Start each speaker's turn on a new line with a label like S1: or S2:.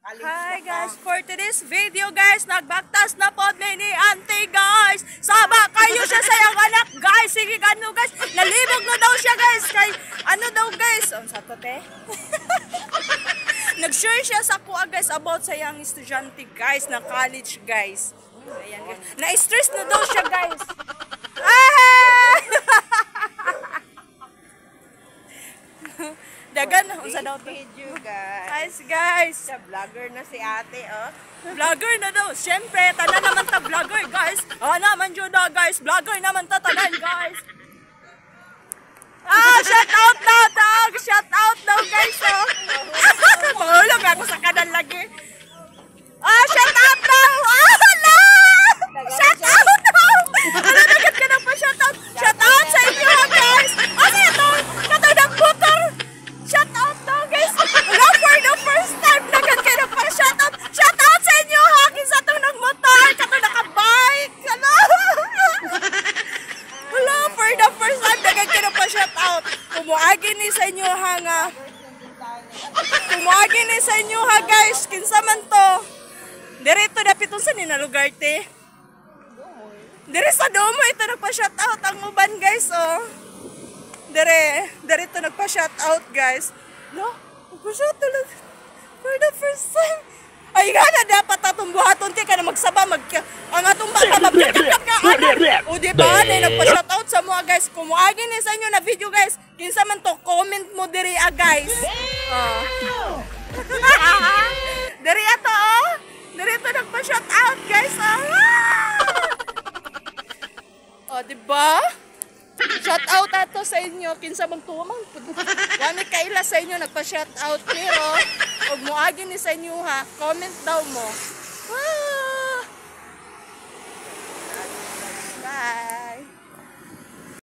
S1: Hi guys, for today's video guys, nagbaktas na po ni Auntie guys. Saba kayo siya sa iyang anak guys. Sige ano guys, nalibog na daw siya guys. Kay ano daw guys, sa te? Nag-share siya sa kuha guys about sa iyang estudyante guys na college guys. Ayan guys. Na-stress na daw siya guys. Dagan unsa daw to?
S2: Video guys.
S1: Guys.
S2: Sa vlogger na si ate oh.
S1: Vlogger na daw. Siyempre, tanan naman ta vlogger guys. Naman yun na guys. Vlogger naman ta tanan guys. Shout out daw dog. Shout out daw guys oh. Mahulog ako sa kanan lagi. Shout out daw. Hala! Shout out daw. Nagagad ka na pa shout out. Shout out sa inyo guys. Ano ito? Kato ng motor. Shout out daw guys. Hello for the first time. Nagagad ka na pa shout out. Shout out sa inyo ha. Kinsa itong nagmotor. Kato nakabike. Hello. Hello for the first time. Nagagad ka na pa shout out. Kumuagi ni sa inyo ha nga. Kumuagi ni sa inyo ha guys. Kinsa man to. Direto dapitong sa nina lugar te. Dire sa domo ito nagpa-shout out ang uban guys oh. Dire ito nagpa-shout out guys. No, nagpa-shout out for the first time. Ay gana dapat atong buhaton ti ka na magsaba ang atong bata mabiyakap ka ana. O di ba na nagpa-shout out sa mga guys. Kumuagi ni sa inyo na video guys. Kinsa man to comment mo diri guys. Dire ato oh. Dire ito nagpa-shout out guys Oh, diba? Shout out ato sa inyo. Kinsa bang tuwamang. Wani kaila sa inyo nagpa-shout out. Pero, huwag mo agin ni sa inyo ha. Comment daw mo.